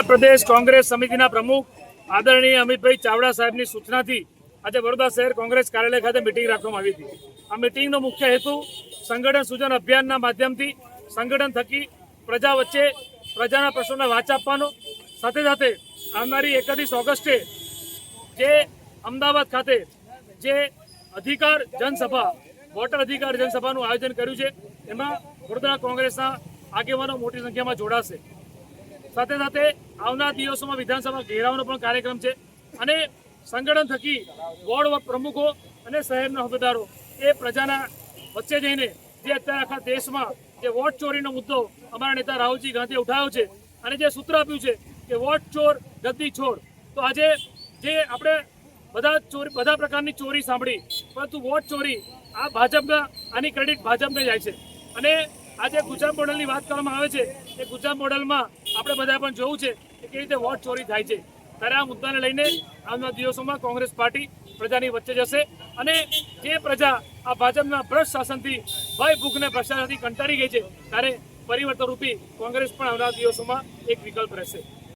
પ્રદેશ કોંગ્રેસ સમિતિના પ્રમુખ આદરણીય અમિતભાઈ ચાવડા સાહેબની સૂચનાથી આજે વડોદરા શહેર કોંગ્રેસ કાર્યાલય ખાતે મિટિંગ રાખવામાં આવી હતી। આ મિટિંગનો મુખ્ય હેતુ સંગઠન સૂચન અભિયાનના માધ્યમથી સંગઠન થકી પ્રજા વચ્ચે પ્રજાના પ્રશ્નોને વાચા આપવાનો, સાથે સાથે આવનારી 31 ઓગસ્ટે જે અમદાવાદ ખાતે જે અધિકાર જનસભા વોટર અધિકાર જનસભાનું આયોજન કર્યું છે એમાં વડોદરા કોંગ્રેસના આગેવાનો મોટી સંખ્યામાં જોડાશે। સાથે સાથે આવનાર દિવસોમાં વિધાનસભા ઘેરાવનો પણ કાર્યક્રમ છે અને સંગઠન થકી વોર્ડ પ્રમુખો અને શહેરના હોદ્દેદારો એ પ્રજાના વચ્ચે જઈને જે અત્યારે આખા દેશમાં જે વોટ ચોરીનો મુદ્દો અમારા નેતા રાહુલજી ગાંધીએ ઉઠાવ્યો છે અને જે સૂત્ર આપ્યું છે કે વોટ ચોર ગદ્દી છોડ, તો આજે જે આપણે બધા પ્રકારની ચોરી સાંભળી, પરંતુ વોટ ચોરી આ ભાજપના, આની ક્રેડિટ ભાજપને જાય છે। અને આજે ગુજરાત મોડલની વાત કરવામાં આવે છે એ ગુજરાત મોડલમાં આપણે બધા પણ જોવું છે કે કેવી રીતે વોટ ચોરી થાય છે। ત્યારે આ મુદ્દાને લઈને આવનાર દિવસોમાં કોંગ્રેસ પાર્ટી પ્રજાની વચ્ચે જશે અને જે પ્રજા આ ભાજપના ભ્રષ્ટ શાસનથી ભય ભૂખને ભ્રષ્ટાચારથી કંટાળી ગઈ છે ત્યારે પરિવર્તન રૂપી કોંગ્રેસ પણ આવનાર દિવસોમાં એક વિકલ્પ રહેશે।